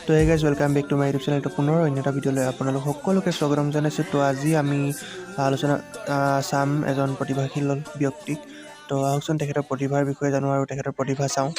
তো hey guys welcome back to my YouTube channel. পুনৰ অন্য এটা ভিডিঅ'লৈ আপোনালোক সকলোকে স্বাগতম জনাইছোঁ। তো আজি আমি আলোচনা চাম এজন প্ৰতিভাশীল ব্যক্তিক। তো আহকচোন তেখেতৰ প্ৰতিভাৰ বিষয়ে জানো আৰু তেখেতৰ প্ৰতিভা চাওঁ।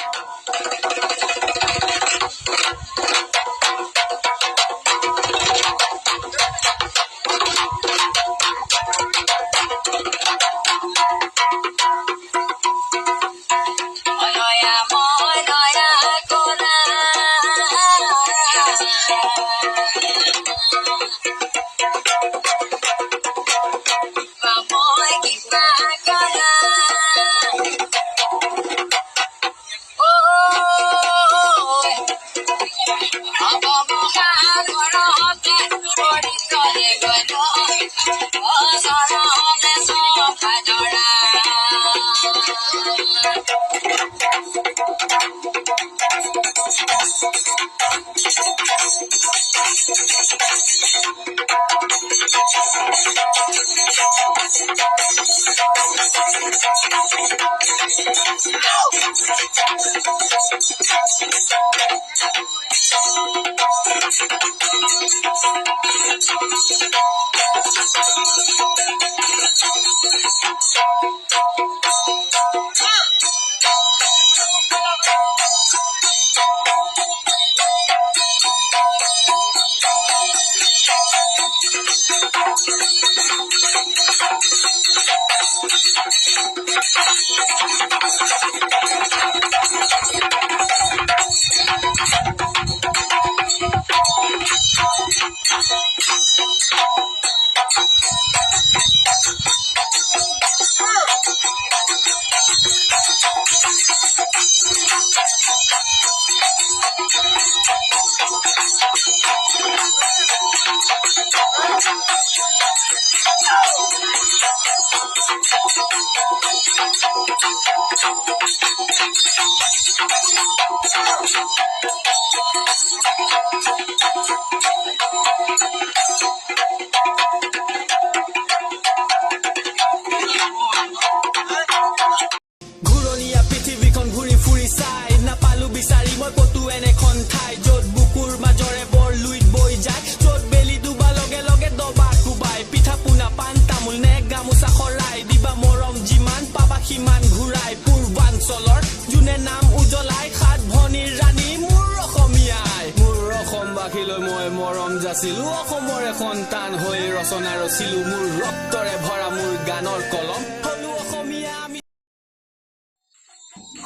ঘূৰণীয়া পৃথিৱীখন ঘূৰি ফুৰি চাই নাপালো বিচাৰি মই কতো এনেখন ঠাই য'ত বুকুৰ মাজৰে বৰ লুইত বৈ যায়, য'ত বেলি ডুবা লগে লগে দবা কোবাই, পিঠা পোনা পাণ তামোল নে গামোচা শৰাই, দিবা মৰম যিমান পাবা সিমান ঘূৰাই, পূৰ্বাঞ্চলৰ যোনে নাম উজ্বলাই, সাত ভনীৰ ৰাণী মোৰ অসমীয়াই, মোৰ অসমবাসীলৈ মই মৰম যাচিলো, অসমৰে সন্তান হৈ ৰচনা ৰচিলো, মোৰ ৰক্তৰে ভৰা মোৰ গানৰ কলম হলো অসমীয়া আমি।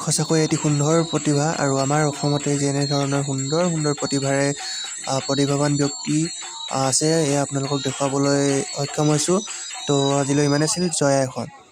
সঁচাকৈ এটি সুন্দৰ প্ৰতিভা আৰু আমাৰ অসমতে যেনেধৰণৰ সুন্দৰ সুন্দৰ প্ৰতিভাৰে প্ৰতিভাৱান ব্যক্তি আছে এয়া আপোনালোকক দেখুৱাবলৈ সক্ষম হৈছোঁ। তো আজিলৈ ইমানেই আছিল। জয় আইঅসম।